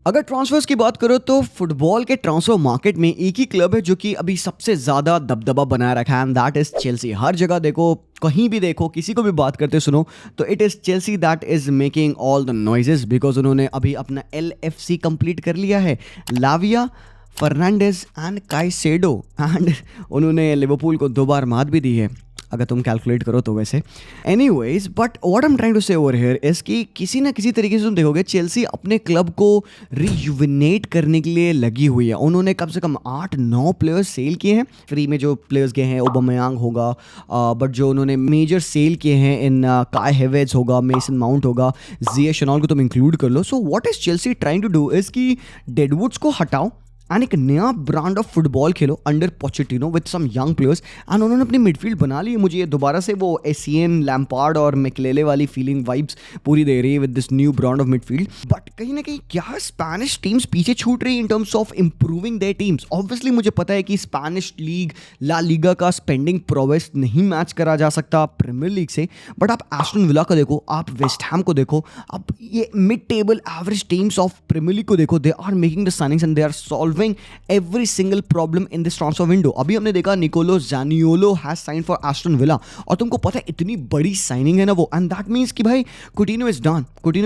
अगर ट्रांसफर्स की बात करो तो फुटबॉल के ट्रांसफर मार्केट में एक ही क्लब है जो कि अभी सबसे ज़्यादा दबदबा बनाए रखा है, एंड दैट इज़ चेल्सी। हर जगह देखो, कहीं भी देखो, किसी को भी बात करते सुनो तो it is Chelsea that is making all the noises, because उन्होंने अभी अपना LFC कंप्लीट कर लिया है। लाविया, फर्नांडेज एंड काइसेडो, एंड उन्होंने लिवरपूल को 2 बार मात भी दी है अगर तुम कैलकुलेट करो तो वैसे। Anyways, but what I am trying to say over here is कि किसी ना किसी तरीके से तुम देखोगे चेल्सी अपने क्लब को रिजुविनेट करने के लिए लगी हुई है। उन्होंने कम से कम 8-9 प्लेयर्स सेल किए हैं, फ्री में जो प्लेयर्स गए हैं, ओबामेयांग होगा, बट जो उन्होंने मेजर सेल किए हैं इन काय हेवेज होगा, मेसन माउंट होगा, जिया शनॉल को तुम इंक्लूड कर लो। So what is Chelsea trying to do is कि डेडवुड्स को हटाओ एंड एक नया ब्रांड ऑफ फुटबॉल खेलो under Pochettino with some young players, and उन्होंने अपनी मिडफील्ड बना ली है। मुझे ये दोबारा से वो एसियन, लैम्पार्ड और मैकलेले वाली फीलिंग वाइब्स पूरी दे रही है with this new brand of midfield. But कहीं ना कहीं क्या स्पेनिश टीम्स पीछे छूट रही है in terms of improving their teams? Obviously मुझे पता है कि स्पेनिश लीग, ला लीगा का स्पेंडिंग प्रोवेस नहीं मैच करा जा सकता प्रीमियर लीग से, बट आप एस्टन विला को देखो, आप वेस्ट हैम को देखो, आप ये mid table average teams of Premier League को देखो, they are making the signings and they are solving every single problem in this transfer window। अभी हमने देखा Niccolo ज़ानियोलो has signed for Aston Villa, और तुमको पता है इतनी बड़ी साइनिंग है ना वो, and that means कि भाई कुटिन्यो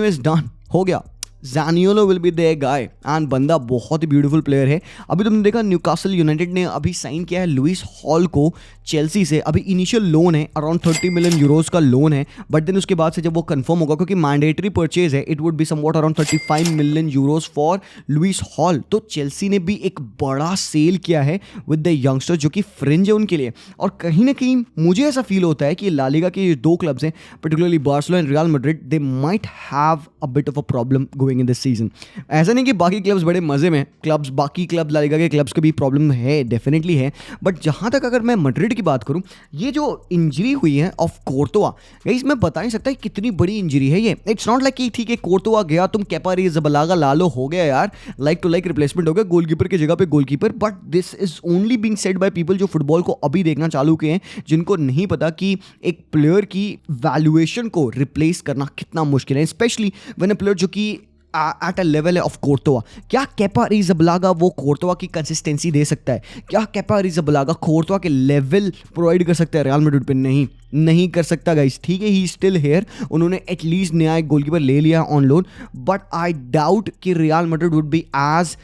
is done, हो गया। Zaniolo will be there guy, and बंदा बहुत ही ब्यूटीफुल प्लेयर है। अभी तुमने देखा न्यूकासल यूनाइटेड ने अभी साइन किया है लुइस हॉल को चेल्सी से। अभी इनिशियल लोन है, अराउंड 30 मिलियन यूरोस का लोन है, बट देन उसके बाद से जब वो कंफर्म होगा, क्योंकि मैंडेटरी परचेज है, it would be somewhat around 35 million euros for Lewis Hall. तो चेल्सी ने भी एक बड़ा सेल किया है विद द यंगस्टर जो कि फ्रिंज है उनके लिए। और कहीं ना कहीं मुझे ऐसा फील होता है कि ला लीगा के 2 क्लब्स हैं, particularly Barcelona and Real Madrid, they might have a bit of a problem going in this season. ऐसा नहीं कि बाकी क्लब्स बड़े मजे में, बाकी क्लब ला लीगा के क्लब्स के भी प्रॉब्लम है, डेफिनेटली है। बट जहां तक अगर मैं मैड्रिड की बात करूं, ये जो इंजरी हुई है ऑफ कोर्तोआ, गाइस मैं बता नहीं सकता कितनी बड़ी इंजरी है ये। इट्स नॉट लाइक कि ठीक है कोर्तोआ गया, तुम केपा अरिज़ाबलागा ला लो, हो गया यार, लाइक टू लाइक रिप्लेसमेंट हो गया, गोलकीपर की जगह पे goalkeeper. But this is only being said by people जो फुटबॉल को अभी देखना चालू किए हैं, जिनको नहीं पता कि एक प्लेयर की वैल्यूएशन को रिप्लेस करना कितना मुश्किल है, स्पेशली व्हेन अ प्लेयर जो कि एट अ लेवल ऑफ कोर्तोआ। क्या केपा अरिज़ाबलागा वो कोर्तोआ की कंसिस्टेंसी दे सकता है? क्या केपा अरिज़ाबलागा कोर्तोआ के लेवल प्रोवाइड कर सकता है रियल मैड्रिड पे? नहीं कर सकता गाइस। ठीक है, ही स्टिल हेयर, उन्होंने एटलीस्ट नया एक गोलकीपर ले लिया on loan, but I doubt कि Real Madrid would be as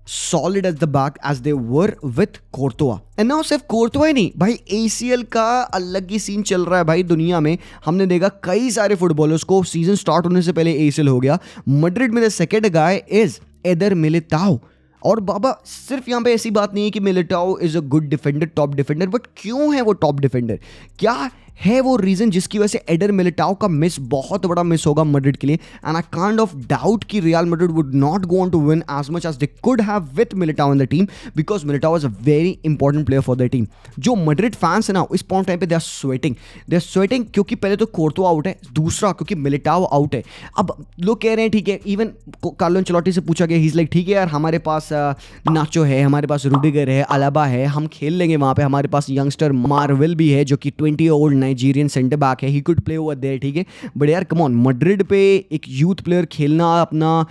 solid at the back as they were with Courtois। and now सिर्फ Courtois ही नहीं भाई, ACL का अलग ही सीन चल रहा है भाई दुनिया में। हमने देखा कई सारे फुटबॉलर्स को सीजन स्टार्ट होने से पहले ACL हो गया। मैड्रिड में the second guy is either Militão. और बाबा सिर्फ यहाँ पे ऐसी बात नहीं है कि Militão is a good defender, top defender, but क्यों है वो टॉप डिफेंडर? क्या है वो रीजन जिसकी वजह से एडर मिलिटाओ का मिस बहुत बड़ा मिस होगा मैड्रिड के लिए? And I kind of doubt कि Real Madrid would not go on to win as much as they could have with Militao in the team, because Militao is a very important player for the team. जो Madrid fans है ना, इस point time पे they are sweating क्योंकि पहले तो कोर्तोआ out है, दूसरा क्योंकि मिलिटाओ आउट है। अब लोग कह रहे हैं ठीक है, इवन कार्लो एंचेलोटी से पूछा गया, ही इज लाइक ठीक है यार, हमारे पास नाचो है, हमारे पास रूडिगर है, अलाबा है, हम खेल लेंगे वहाँ पे, हमारे पास यंगस्टर मार्वेल भी है जो कि 20 ओल्ड नाइजीरियन सेंटर बैक है, he could play over there. ठीक है, बट यार कम ऑन, मैड्रिड पे एक यूथ प्लेयर खेलना, अपना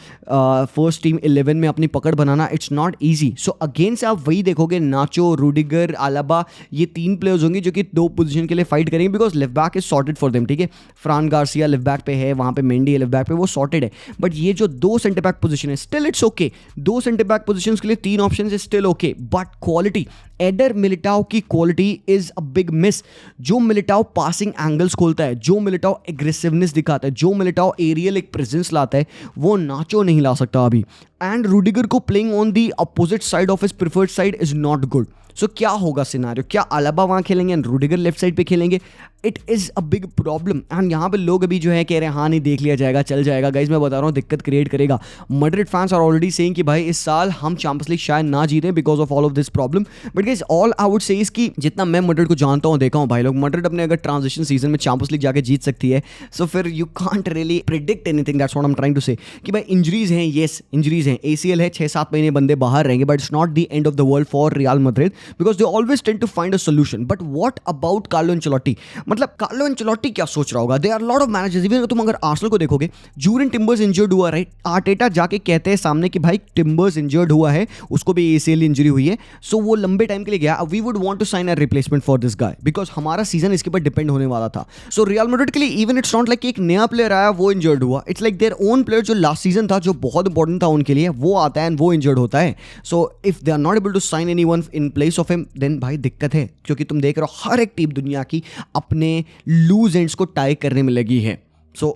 फर्स्ट टीम 11 में अपनी पकड़ बनाना, it's not easy. So again से आप वही देखोगे, नाचो, रूडिगर, अलाबा, ये 3 प्लेयर्स होंगे जो कि 2 पोजीशन के लिए फाइट करेंगे, because left back is sorted for them. ठीक है, फ्रान गार्सिया लेफ्ट बैक पे है, वहाँ पे मेंडी है लेफ्ट बैक पे, वो सॉर्टेड है। बट ये जो 2 सेंटर बैक पोजीशन है, still it's okay. 2 centre back positions के लिए 3 option is still okay, but quality, Eder Militao की quality is a big miss. जो मिलिटाओ पासिंग एंगल्स खोलता है, जो मिलिटाओ एग्रेसिवनेस दिखाता है, जो मिलिटाओ एरियल एक प्रेजेंस लाता है, वो नाचो नहीं ला सकता अभी। एंड रूडिगर को playing on the opposite side of his preferred side is not good. So क्या होगा सिनारियो? क्या अलाबा वहाँ खेलेंगे एंड रूडिगर लेफ्ट साइड पे खेलेंगे? It is a big problem. And यहाँ पे लोग अभी जो है कह रहे हैं हाँ नहीं देख लिया जाएगा, चल जाएगा। गाइज मैं बता रहा हूँ दिक्कत क्रिएट करेगा। Madrid fans are already saying कि भाई इस साल हम चैंपियंस लीग शायद ना जीतें because of all of this problem. But guys all I would say is कि जितना मैं मैड्रिड को जानता हूँ, देखा हूँ भाई लोग, मैड्रिड अपने अगर ट्रांजिशन सीजन में चैंपियंस लीग जाके जीत सकती है, सो फिर you can't really predict anything. That's what I am trying to say कि भाई इंजरीज हैं, येस इंजरीज हैं, ACL है, 6-7 महीने बंदे बाहर रहेंगे, but it's not the end of the world for Real Madrid because they always tend to find a solution. But what about Carlo Ancelotti? मतलब कार्लो एंचेलोटी क्या सोच रहा होगा? There are lot of managers, even तुम अगर Arsenal को देखोगे, Jurrien Timbers injured हुआ, राइट, आर्टेटा जाके कहते हैं सामने कि भाई टिम्बर्स इंजर्ड हुआ है, उसको भी ACL इंजरी हुई है, सो वो लंबे टाइम के लिए गया. We would want to sign a replacement for this guy because हमारा सीजन इसके पर डिपेंड होने वाला था. सो रियल मैड्रिड के लिए इवन इट्स नॉट लाइक एक नया प्लेयर आया वो इंजर्ड हुआ, it's like their own player जो लास्ट सीजन था, जो बहुत इंपॉर्टेंट था उनके लिए, वो आता है एंड वो इंजर्ड होता है. So if they are not able to sign anyone in place of him, then भाई दिक्कत है, क्योंकि तुम देख रहे हो हर एक टीम दुनिया की अपने लूज एंड्स को टाई करने में लगी है. सो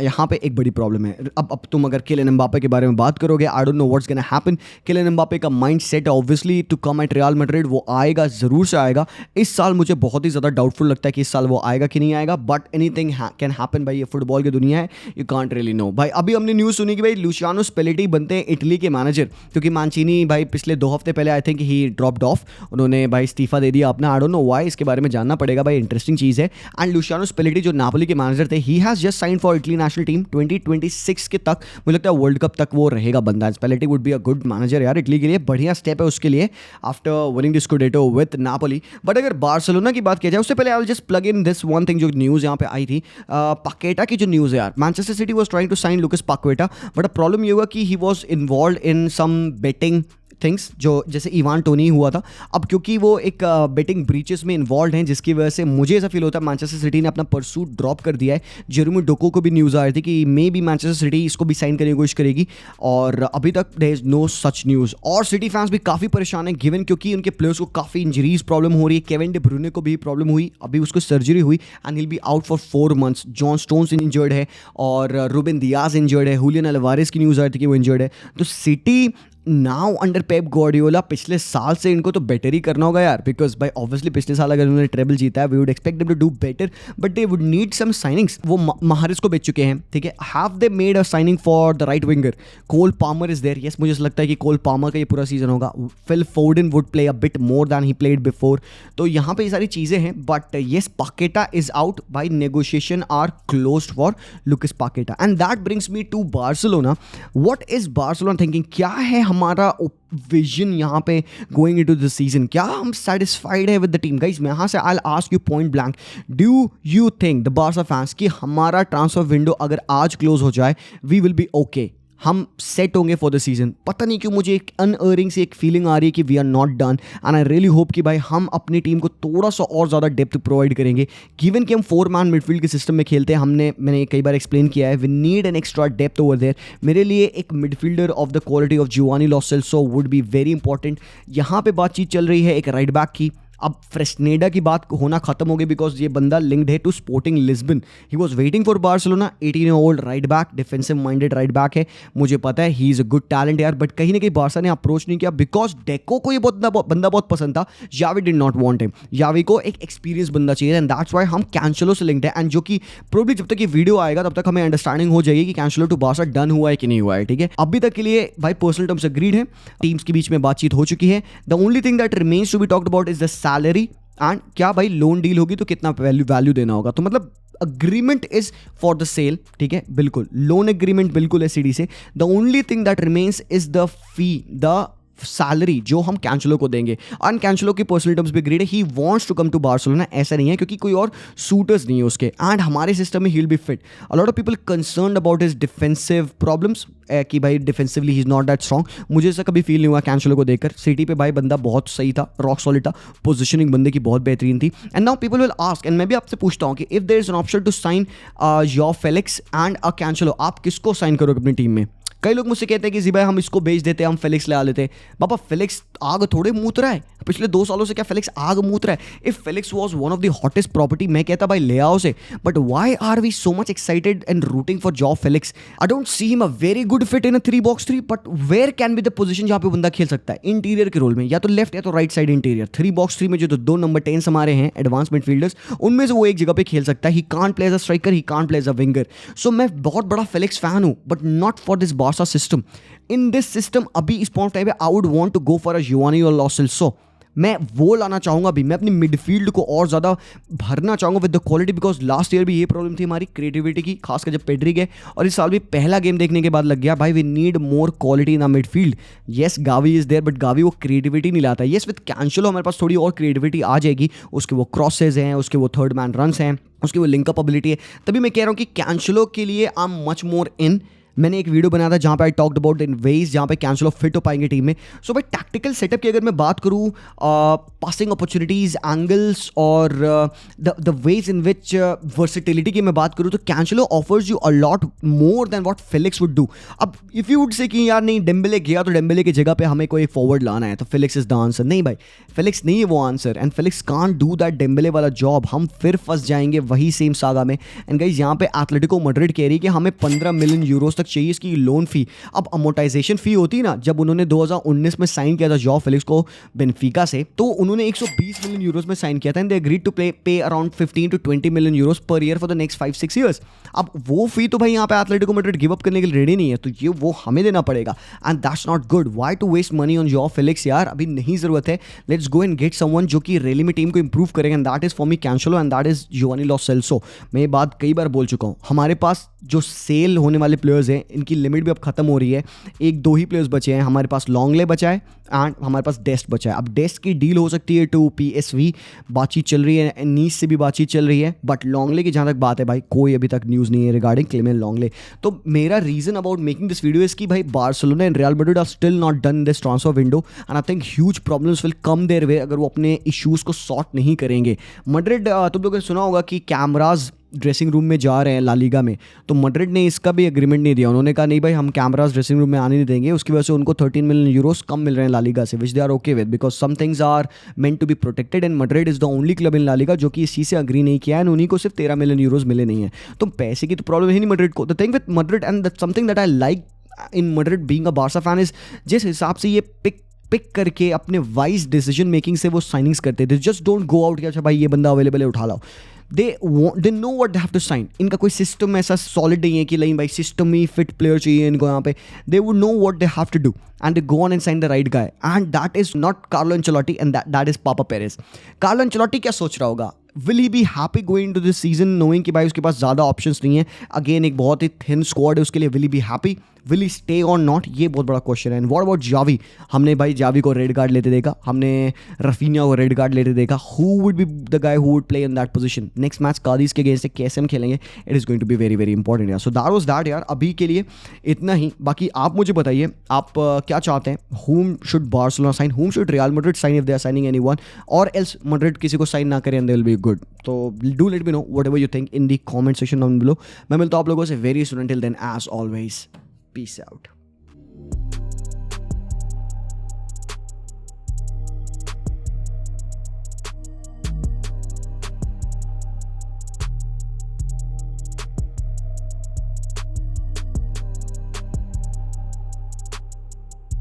यहाँ पे एक बड़ी प्रॉब्लम है. अब तुम अगर किलियन एम्बापे के बारे में बात करोगे, I don't know what's gonna happen. Kylian Mbappe का mind set obviously to come at Real Madrid, वो आएगा, ज़रूर से आएगा. इस साल मुझे बहुत ही ज़्यादा डाउटफुल लगता है कि इस साल वो आएगा कि नहीं आएगा, बट एनीथिंग कैन हैपन भाई. ये फुटबॉल की दुनिया है, यू कांट रियली नो. भाई अभी हमने न्यूज़ सुनी कि भाई लुसियानो स्पेलेटी बनते हैं इटली के मैनेजर, क्योंकि मांचीनी भाई पिछले 2 हफ्ते पहले I think he dropped of, उन्होंने भाई इस्तीफा दे दिया अपना. आई डोंट नो व्हाई, इसके बारे में जानना पड़ेगा भाई, इंटरेस्टिंग चीज़ है. एंड लुसियानो स्पेलेटी जो नापोली के मैनेजर थे, he has just sign for Italy national team 2026 के तक. मुझे लगता है वर्ल्ड कप तक वो रहेगा बंदा. Spalletti would be a good manager यार, इटली के लिए बढ़िया स्टेप है उसके लिए after winning the Scudetto with Napoli. But अगर बार्सिलोना की बात किया जाए उससे पहले I will just plug in this one thing, जो न्यूज़ यहाँ पे आई थी पाकेटा की जो न्यूज़ है यार. Manchester City was trying to sign Lucas Paqueta, but problem ये हुआ कि he was involved in some betting things, जो जैसे इवान टोनी हुआ था. अब क्योंकि वो एक बेटिंग ब्रीचेस में इन्वॉल्व हैं, जिसकी वजह से मुझे ऐसा फील होता है मैनचेस्टर सिटी ने अपना परसूट ड्रॉप कर दिया है. जेरेमी डोको को भी न्यूज़ आ रही थी कि मे बी मैनचेस्टर सिटी इसको भी साइन करने की कोशिश करेगी, और अभी तक there is no such news. और सिटी फैंस भी काफ़ी परेशान हैं गिवन क्योंकि उनके प्लेयर्स को काफ़ी इंजरीज प्रॉब्लम हो रही है. केविन डे ब्रूने को भी प्रॉब्लम हुई, अभी उसको सर्जरी हुई and he will be out for 4 months. John stones injured है और रूबेन दियाज इंजर्ड है. हुलियन अल्वारेस की न्यूज़ आ रही थी कि वो इंजर्ड है. तो city now under Pep Guardiola पिछले साल से इनको तो बेटर ही करना होगा यार, बिकॉज भाई ऑब्वियसली पिछले साल अगर उन्होंने ट्रेबल जीता है, we would expect them to do better, but they would need some signings. वो महारिस को बेच चुके हैं, ठीक है. Have they made a signing for the right winger? Cole Palmer is there, yes, मुझे लगता है कि कोल पामर का ये पूरा सीजन होगा. Phil Foden would play a bit more than he played before. तो यहाँ पे ये सारी चीज़ें हैं, but yes Paqueta is out. By negotiation are closed for Lucas Paqueta, and that brings me to Barcelona. What is Barcelona thinking? क्या है हमारा विजन यहाँ पे गोइंग इनटू दिस सीजन? क्या हम सेटिस्फाइड है विद द टीम? गाइस मैं यहाँ से I will ask you point blank, do you think the Barca fans कि हमारा ट्रांसफर विंडो अगर आज क्लोज हो जाए, वी विल बी ओके, हम सेट होंगे फॉर द सीजन? पता नहीं क्यों मुझे एक अनअर्निंग से एक फीलिंग आ रही है कि we are not done, and I really hope कि भाई हम अपनी टीम को थोड़ा सा और ज़्यादा डेप्थ प्रोवाइड करेंगे, गिवन कि हम 4-man मिडफील्ड के सिस्टम में खेलते हैं. मैंने कई बार एक्सप्लेन किया है, we need an extra depth over there. मेरे लिए एक midfielder of the quality of Giovani Lo Celso would be very important. यहाँ पे बातचीत चल रही है एक राइट बैक की. अब फ्रेस्नेडा की बात होना खत्म हो गई बिकॉज ये बंदा लिंक्ड है to Sporting Lisbon. He was waiting for Barcelona. 18-year-old right back, defensive minded right back है. मुझे पता है he is a good talent यार, बट कहीं ना कहीं बार्सा ने अप्रोच नहीं किया बिकॉज डेको को ये बंदा बहुत पसंद था. यावी डिड नॉट वांट हिम. यावी को एक एक्सपीरियंस बंदा चाहिए, एंड दैट्स वाई हम कैंसेलो से लिंक्ड है. एंड जो कि प्रोबब्ली जब तक ये वीडियो आएगा तब तक हमें अंडरस्टैंडिंग हो जाएगी कि कैंसेलो टू बार्सा डन हुआ है कि नहीं हुआ है, ठीक है. अभी तक के लिए भाई पर्सनल टर्म्स अग्रीड है, टीम्स के बीच में बातचीत हो चुकी है. The only thing that remains to be talked about is the salary, and क्या भाई लोन डील होगी तो कितना वैल्यू देना होगा. तो मतलब agreement is for the sale, ठीक है, बिल्कुल लोन एग्रीमेंट बिल्कुल है सीडी से. The only thing that remains is the fee, the salary जो हम कैंसेलो को देंगे. एंड कैंसेलो की पर्सनल टर्म्स भी ग्रेड है, he wants to come to Barcelona. ऐसा नहीं है क्योंकि कोई और सूटर्स नहीं है उसके, एंड हमारे सिस्टम में he will be fit. A lot of people concerned about his defensive problems कि भाई defensively he is not that strong. मुझे ऐसा कभी फील नहीं हुआ कैंसेलो को देखकर. सिटी पे भाई बंदा बहुत सही था, रॉक सॉलिड था, पोजिशनिंग बंदे की बहुत बेहतरीन थी. And now people will ask, and मैं भी आपसे पूछता हूँ कि if there is an option to sign your Felix and a Cancelo, आप किसको साइन करोगे अपनी टीम में? कई लोग मुझसे कहते हैं कि जी भाई हम इसको बेच देते, हम फेलिक्स ले आ लेते. बाबा फेलिक्स आग थोड़े मूत रहा है, पिछले 2 सालों से क्या फेलिक्स आग मूत रहा है? If Felix was one of the hottest property, मैं कहता भाई ले आओ से. But why are we so much excited and rooting for João Felix? I don't see him a very good fit in a 3-box-3, but where can be the position जहां पे बंदा खेल सकता है? इंटीरियर के रोल में, या तो लेफ्ट या तो राइट साइड इंटीरियर. 3-box-3 में जो 2 नंबर 10 हमारे हैं एडवांस मिडफील्डर्स, उनमें से वो एक जगह पे खेल सकता है. He can't play as a striker, he can't play as a winger. So मैं बहुत बड़ा फेलिक्स फैन हूं, but not for this Barca system. In this system अभी इस पॉइंट टाइम पे I would want to go for a Giovani और Lo Celso. मैं वो लाना चाहूँगा भी, मैं अपनी मिडफील्ड को और ज़्यादा भरना चाहूँगा with the quality, because last year भी ये प्रॉब्लम थी हमारी क्रिएटिविटी की, खासकर जब पेड्री गए, और इस साल भी पहला गेम देखने के बाद लग गया भाई we need more quality in the midfield. Yes Gavi is there, but Gavi वो क्रिएटिविटी नहीं लाता। येस विद कैंसेलो हमारे पास थोड़ी और क्रिएटिविटी आ जाएगी, उसके वो क्रॉसेज हैं, उसके वो थर्ड मैन रन्स हैं, उसकी वो लिंकअप एबिलिटी है। तभी मैं कह रहा हूँ कि कैंसेलो के लिए आई एम मच मोर इन। मैंने एक वीडियो बनाया था जहाँ पे I talked about in wage जहाँ पे कैंसेलो फिट हो पाएंगे टीम में। सो भाई टैक्टिकल सेटअप की अगर मैं बात करूँ, पासिंग अपॉर्चुनिटीज़, एंगल्स और the ways in which versatility की मैं बात करूँ, तो Cancelo offers you a lot more than what Felix would do. अब इफ़ यू वुड से कि यार नहीं डेम्बेले गया तो डेम्बेले की जगह पे हमें कोई फॉरवर्ड लाना है तो फेलिक्स इज द आंसर, नहीं भाई फेलिक्स नहीं है वो answer, and Felix can't do that Dembélé वाला जॉब। हम फिर फंस जाएंगे वही सेम सागा में। एंड गाइस यहाँ पे एथलेटिको मैड्रिड कह रही है कि हमें 15 मिलियन यूरोस तक चाहिए इसकी लोन फी। अब अमोर्टाइजेशन फी होती ना, जब उन्होंने 2019 में साइन किया था जॉ फेलिक्स को बेनफिका से, तो उन्होंने 120 मिलियन यूरोस में साइन किया था, एंड दे एग्रीड टू पे around 15 to 20 million Euros per year for the next 5-6 years. अब वो फी तो भाई यहाँ पे एथलेटिको मैड्रिड गिव अप करने के लिए रेडी नहीं है, तो ये वो हमें देना पड़ेगा, and that's not good. Why to waste money on Joao Felix यार, अभी नहीं जरूरत है। Let's go and get someone जो कि रैली में टीम को इंप्रूव करेगा, and that is for me Cancelo and that is Giovani Lo Celso. मैं ये बात कई बार बोल चुका हूँ, हमारे पास जो सेल होने वाले प्लेयर्स हैं इनकी लिमिट भी अब खत्म हो रही है। 1-2 ही प्लेयर्स बचे हैं, हमारे पास लॉन्गले बचा है एंड हमारे पास डेस्ट बचा है। अब डेस्ट की डील हो सकती है टू PSV, बातचीत चल रही है, नीस से भी बातचीत चल रही है, बट लॉन्गले की जहाँ तक बात है भाई कोई अभी तक न्यूज़ नहीं है रिगार्डिंग क्लेमेंट लॉन्गले। तो मेरा reason about making this video is कि भाई Barcelona and Real Madrid are still not done this transfer window, and I think huge problems will come their way अगर वो अपने इश्यूज़ को सॉर्ट नहीं करेंगे। मैड्रिड, तुम लोगों ने सुना होगा कि कैमराज ड्रेसिंग रूम में जा रहे हैं ला लीगा में, तो मैड्रिड ने इसका भी एग्रीमेंट नहीं दिया। उन्होंने कहा नहीं भाई हम कैमराज ड्रेसिंग रूम में आने नहीं देंगे, उसकी वजह से उनको 13 मिलियन यूरोस कम मिल रहे हैं ला लीगा से, which they are okay with, because some things are meant to be protected, and Madrid is the only club in La Liga जो कि इस चीज़ से अग्री नहीं किया, एंड उन्हीं को सिर्फ 13 मिलियन यूरोस मिले नहीं है। तो पैसे की तो प्रॉब्लम है नहीं मैड्रिड को। The thing with Madrid and that something that I like in Madrid being a Barca fan is जिस हिसाब से ये पिक करके अपने वाइज डिसीजन मेकिंग से वो साइनिंग्स करते थे। जस्ट डोंट गो आउट कि अच्छा भाई ये बंदा अवेलेबल है उठा लाओ। They know what they have to sign. इनका कोई सिस्टम ऐसा सॉलिड नहीं है कि लाइन भाई सिस्टम ही फिट प्लेयर चाहिए इनको यहाँ पे। They would know what they have to do and they go on and sign the right guy, and that is not Carlo Ancelotti, and that is Papa Perez. Carlo Ancelotti क्या सोच रहा होगा? Will he be happy going into this season knowing कि भाई उसके पास ज़्यादा options नहीं है, अगेन एक बहुत ही थिन स्क्वाड है उसके लिए? Will he be happy? Will he stay or not? ये बहुत बड़ा क्वेश्चन है। And what about Xavi? हमने भाई जावी को रेड कार्ड लेते देखा, हमने रफीनिया को रेड कार्ड लेते देखा। Who would be the guy who would play in that position? Next match Cadiz के अगेंस्ट कैसे हम खेलेंगे? It is going to be very very important यार। सो दैट वाज दैट यार, अभी के लिए इतना ही। बाकी आप मुझे बताइए आप क्या चाहते हैं? Whom should Barcelona sign? Whom should Real Madrid sign if they are signing anyone? Or else Madrid किसी को sign ना करें and they will be good. So do let me know whatever you think in the comment section down below. मैं मिलता हूँ आप लोगों से very soon. Until then, as always, peace out.